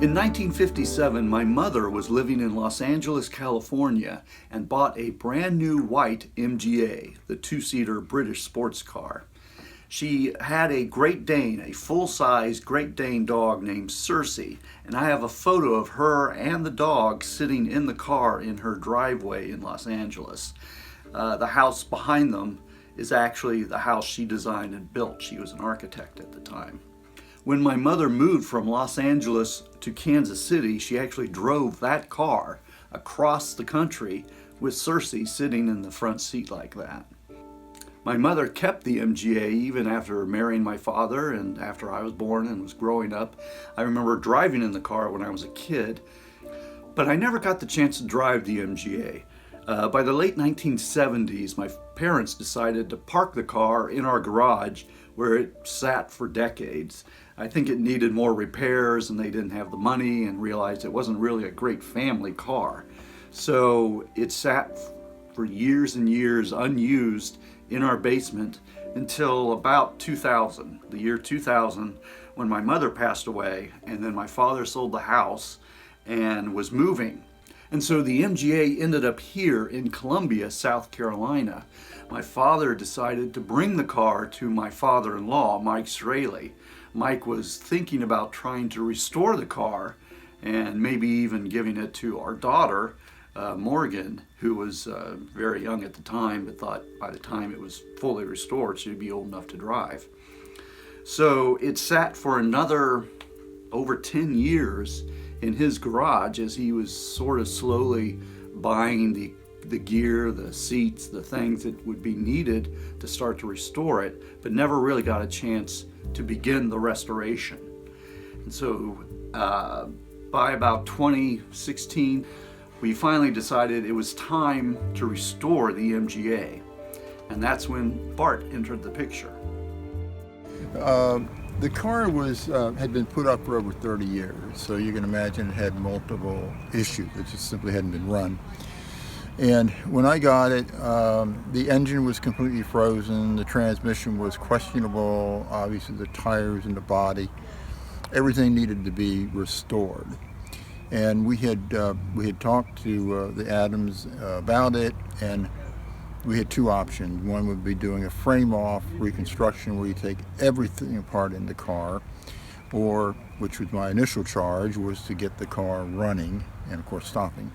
In 1957, my mother was living in Los Angeles, California, and bought a brand new white MGA, the two-seater British sports car. She had a Great Dane, a full-size Great Dane dog named Circe, and I have a photo of her and the dog sitting in the car in her driveway in Los Angeles. The house behind them is actually the house she designed and built. She was an architect at the time. When my mother moved from Los Angeles to Kansas City, she actually drove that car across the country with Circe sitting in the front seat like that. My mother kept the MGA even after marrying my father and after I was born and was growing up. I remember driving in the car when I was a kid, but I never got the chance to drive the MGA. By the late 1970s, my parents decided to park the car in our garage where it sat for decades. I think it needed more repairs and they didn't have the money and realized it wasn't really a great family car. So it sat for years and years unused in our basement until about 2000, the year 2000, when my mother passed away and then my father sold the house and was moving. And so the MGA ended up here in Columbia, South Carolina. My father decided to bring the car to my father-in-law, Mike Straley. Mike was thinking about trying to restore the car and maybe even giving it to our daughter, Morgan, who was very young at the time, but thought by the time it was fully restored, she'd be old enough to drive. So it sat for another over 10 years in his garage as he was sort of slowly buying the gear, the seats, the things that would be needed to start to restore it, but never really got a chance to begin the restoration. And so by about 2016, we finally decided it was time to restore the MGA. And that's when Bart entered the picture. The car had been put up for over 30 years, so you can imagine it had multiple issues. It just simply hadn't been run. And when I got it, the engine was completely frozen, the transmission was questionable, obviously the tires and the body, everything needed to be restored. And we had talked to the Adams about it, and we had two options. One would be doing a frame-off reconstruction where you take everything apart in the car, or, which was my initial charge, was to get the car running and of course stopping.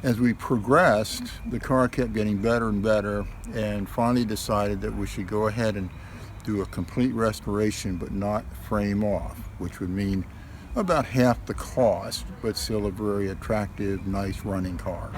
As we progressed, the car kept getting better and better, and finally decided that we should go ahead and do a complete restoration but not frame off, which would mean about half the cost, but still a very attractive, nice running car.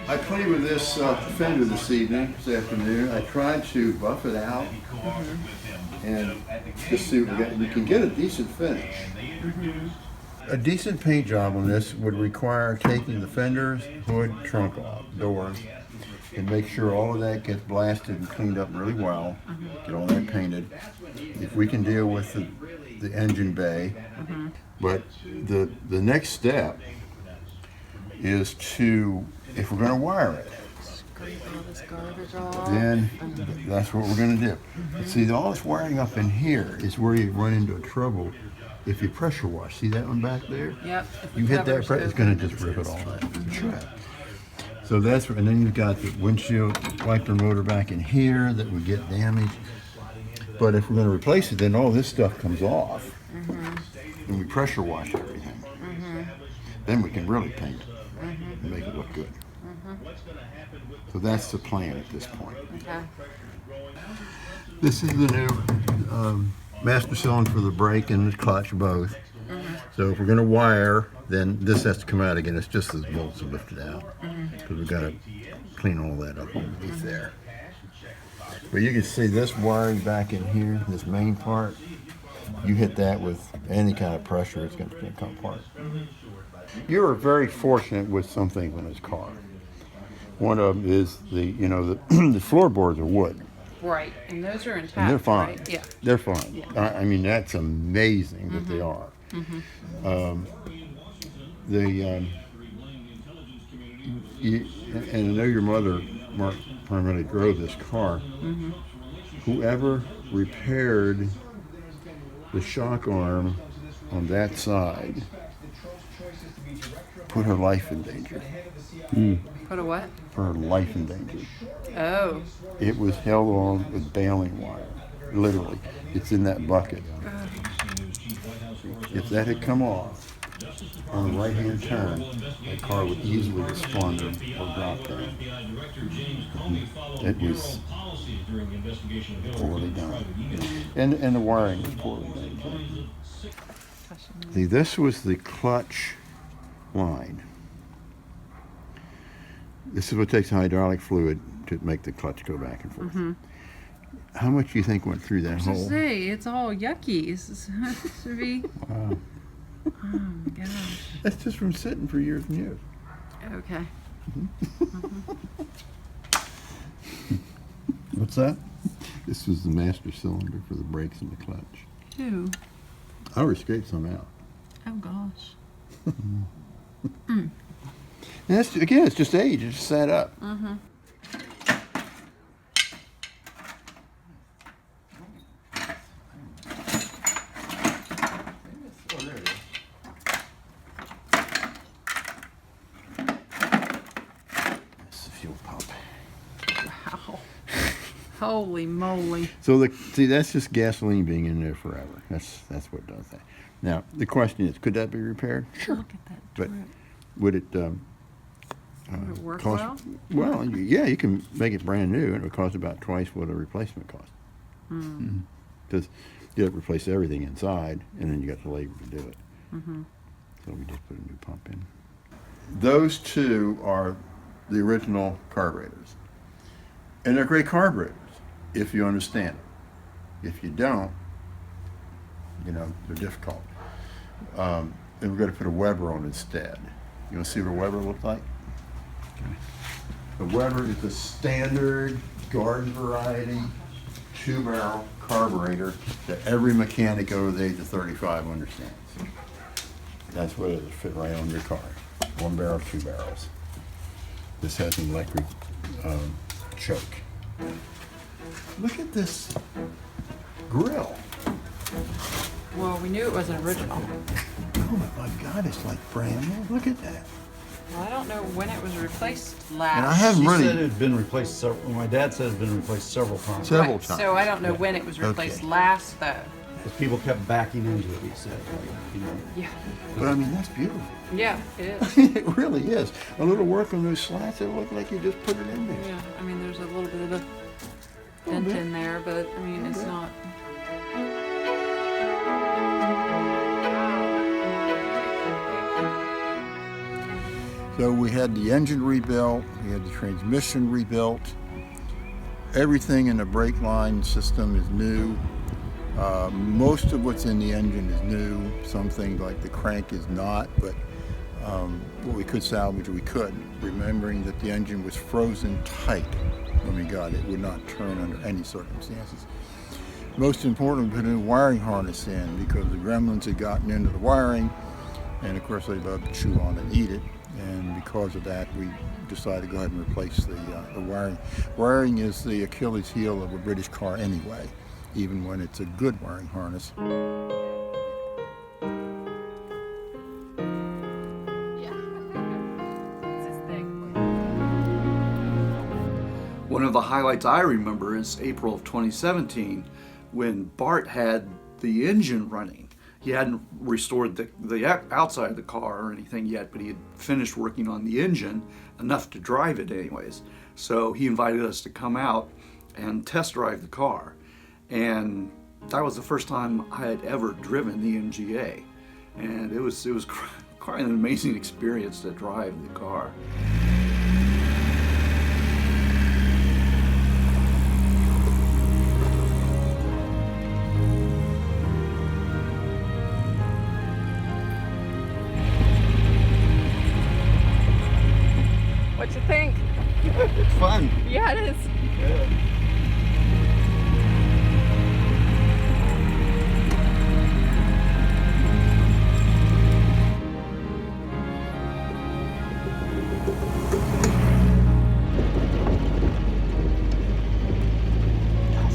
I played with this fender this afternoon. I tried to buff it out and just see if we can get a decent finish. A decent paint job on this would require taking the fenders, hood, trunk off, doors, and make sure all of that gets blasted and cleaned up really well, get all that painted. If we can deal with the engine bay. But the next step is to, if we're going to wire it, then that's what we're going to do. But see, all this wiring up in here is where you run into trouble if you pressure wash. See that one back there? Yep. You hit that pressure, it's going to just rip it all out to shred. So that's, and then you've got the windshield wiper motor back in here that would get damaged. But if we're going to replace it, then all this stuff comes off, and we pressure wash everything. Then we can really paint it and make it look good. So that's the plan at this point. Okay. This is the new master cylinder for the brake and the clutch both. So if we're going to wire, then this has to come out again. It's just the bolts are lifted out because we've got to clean all that up underneath there. But you can see this wiring back in here, this main part. You hit that with any kind of pressure, it's going to come apart. You were very fortunate with some things on this car. One of them is the floorboards are wood. Right, and those are intact. And they're fine. Right? Yeah. They're fine. Yeah. I mean, that's amazing that they are. And I know your mother, Mark, primarily drove this car. Whoever repaired the shock arm on that side put her life in danger. Put a what? Put her life in danger. Oh. It was held on with baling wire, literally. It's in that bucket. If that had come off on the right-hand turn, that car would easily have spun or dropped down. It was poorly done. And the wiring was poorly done too. See, this was the clutch line. This is what takes hydraulic fluid to make the clutch go back and forth. How much do you think went through that hole? Say, it's all yucky. This should be. Wow. Oh my gosh. That's just from sitting for years and years. Okay. What's that? This was the master cylinder for the brakes and the clutch. Ew. I already scraped some out. Oh gosh. And that's, again, it's just age. It's just sat up. That's the fuel pump. Wow. Holy moly. So see, that's just gasoline being in there forever. That's what does that. Now the question is, could that be repaired? Sure. Look at that But drip. would it Would it work cost? well? Well, yeah, you can make it brand new, and it would cost about twice what a replacement cost. Because you have to replace everything inside, and then you got the labor to do it. So we just put a new pump in. Those two are the original carburetors, and they're great carburetors if you understand it. If you don't, they're difficult. And we're going to put a Weber on instead. You want to see what a Weber looks like? The Weber is a standard garden variety 2-barrel carburetor that every mechanic over the age of 35 understands. That's what it is, fit right on your car. 1 barrel, 2 barrels. This has an electric choke. Look at this grill. Well, we knew it wasn't original. Oh my God, it's like brand new. Look at that. Well, I don't know when it was replaced last. And I haven't She really. said it had been replaced several, my dad said it had been replaced several times. Several Right, times. so I don't know when it was replaced Okay. last, though. Because people kept backing into it, he said. Yeah. But I mean, that's beautiful. Yeah, it is. It really is. A little work on those slats, it look like you just put it in there. Yeah, I mean, there's a little bit of a Little dent bit. in there, but I mean, it's bit. not. So we had the engine rebuilt, we had the transmission rebuilt. Everything in the brake line system is new. Most of what's in the engine is new. Some things like the crank is not, but what we could salvage, we could. Remembering that the engine was frozen tight when we got it. It would not turn under any circumstances. Most important, we put a new wiring harness in because the gremlins had gotten into the wiring, and of course they love to chew on it and eat it. And because of that, we decided to go ahead and replace the wiring. Wiring is the Achilles heel of a British car anyway, even when it's a good wiring harness. Yeah. It's this thing. highlights I remember is April of 2017 when Bart had the engine running. He hadn't restored the outside of the car or anything yet, but he had finished working on the engine enough to drive it anyways. So he invited us to come out and test drive the car. And that was the first time I had ever driven the MGA. And it was quite an amazing experience to drive the car. What you think? It's fun. Yeah, it is.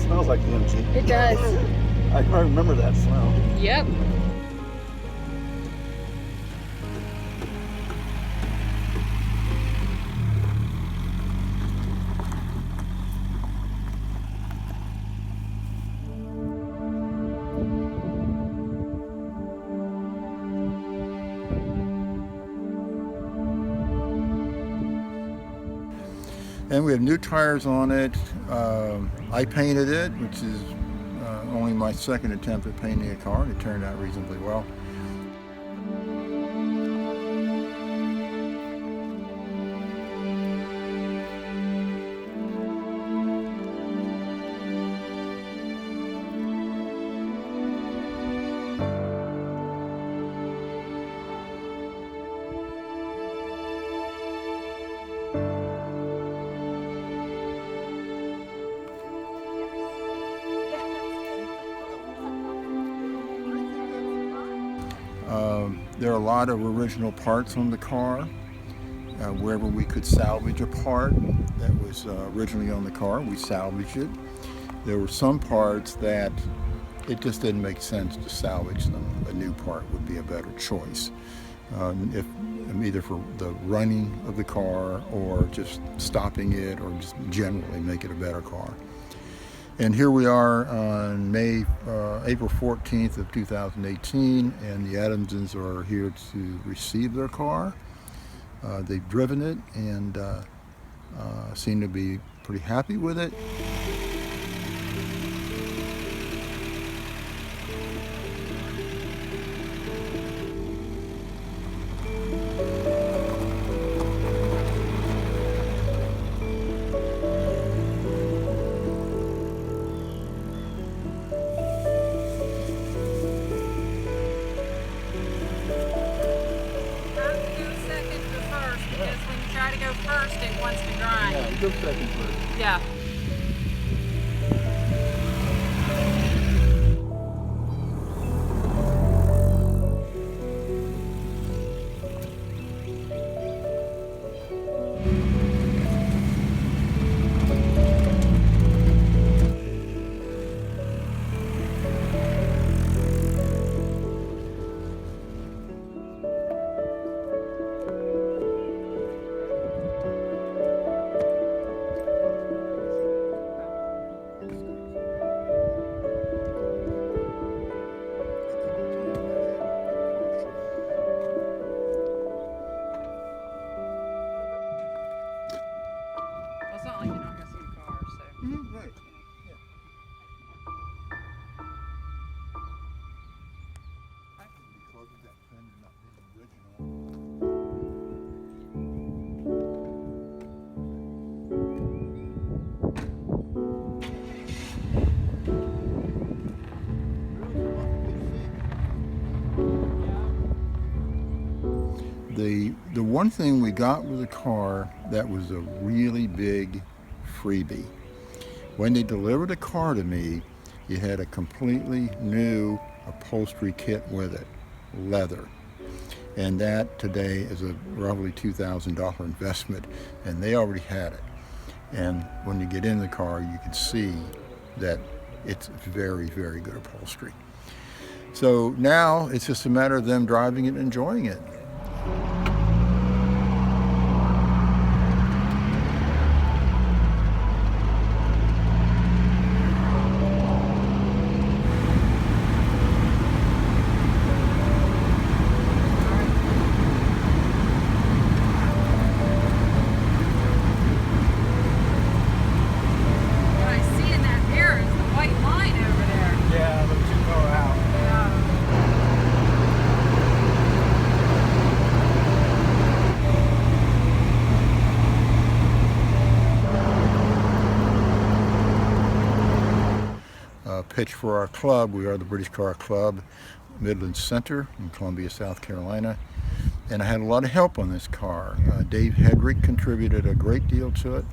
Smells like the MG. It does. I remember that smell. Yep. And we have new tires on it. I painted it, which is only my second attempt at painting a car, and it turned out reasonably well. There are a lot of original parts on the car. Wherever we could salvage a part that was originally on the car, we salvaged it. There were some parts that it just didn't make sense to salvage them. A new part would be a better choice, either for the running of the car or just stopping it or just generally make it a better car. And here we are on April 14th of 2018, and the Adamsons are here to receive their car. They've driven it and seem to be pretty happy with it. Try to go first, it wants to grind. Yeah, go second first. Yeah. It's not like you're not gonna see the car, so. Right. Because of that fender not being original. The one thing we got with the car that was a really big freebie, when they delivered the car to me, it had a completely new upholstery kit with it, leather. And that today is a roughly $2,000 investment, and they already had it. And when you get in the car, you can see that it's very, very good upholstery. So now it's just a matter of them driving it and enjoying it. pitch for our club. We are the British Car Club, Midlands Center in Columbia, South Carolina. And I had a lot of help on this car. Dave Hedrick contributed a great deal to it.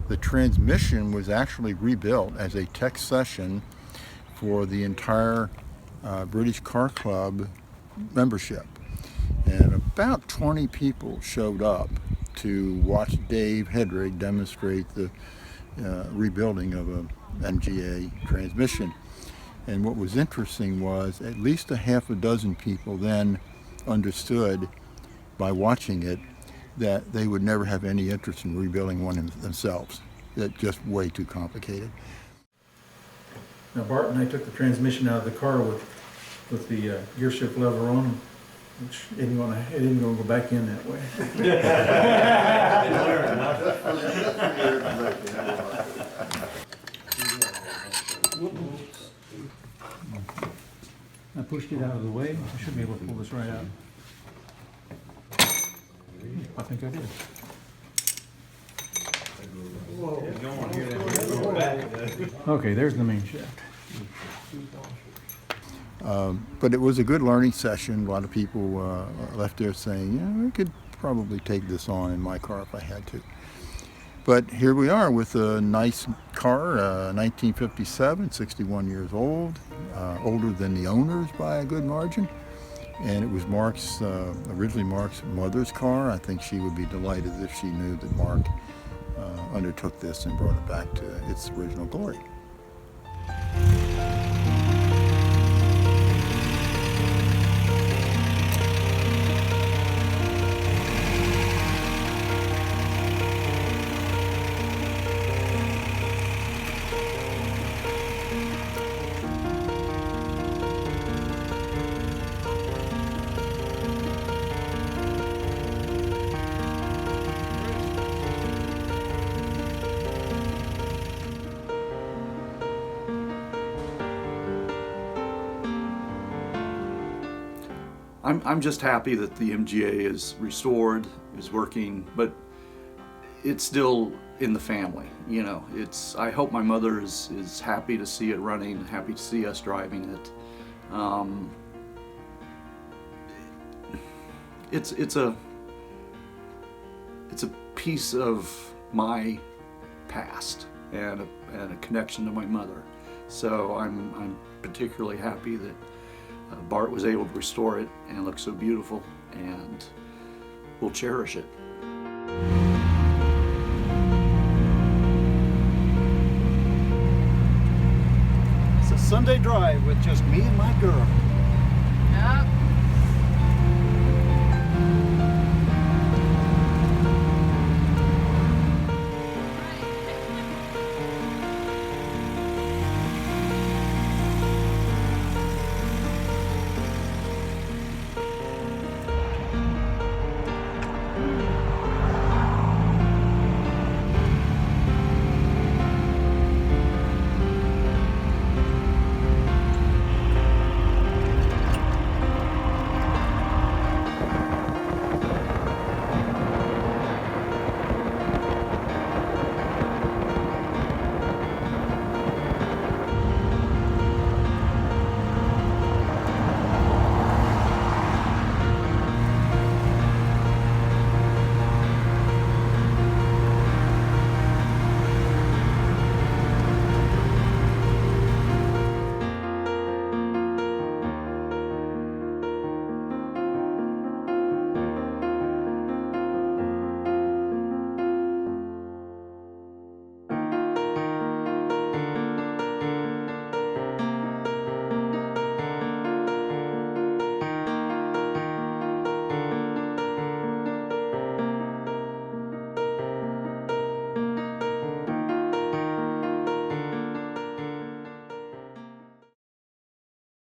The transmission was actually rebuilt as a tech session for the entire British Car Club membership. And about 20 people showed up to watch Dave Hedrick demonstrate the rebuilding of a MGA transmission. And what was interesting was at least a half a dozen people then understood by watching it that they would never have any interest in rebuilding one themselves. That's just way too complicated. Now Bart and I took the transmission out of the car with the gear shift lever on, which it didn't going to go back in that way. I pushed it out of the way. I should be able to pull this right out. I think I did. Okay, there's the main shaft. But it was a good learning session. A lot of people left there saying, yeah, I could probably take this on in my car if I had to. But here we are with a nice car, 1957, 61 years old, older than the owners by a good margin. And it was originally Mark's mother's car. I think she would be delighted if she knew that Mark undertook this and brought it back to its original glory. I'm just happy that the MGA is restored, is working, but it's still in the family. You know, I hope my mother is happy to see it running, happy to see us driving it. It's a piece of my past and a connection to my mother. So I'm particularly happy that Bart was able to restore it and it looks so beautiful, and we'll cherish it. It's a Sunday drive with just me and my girl. Yep.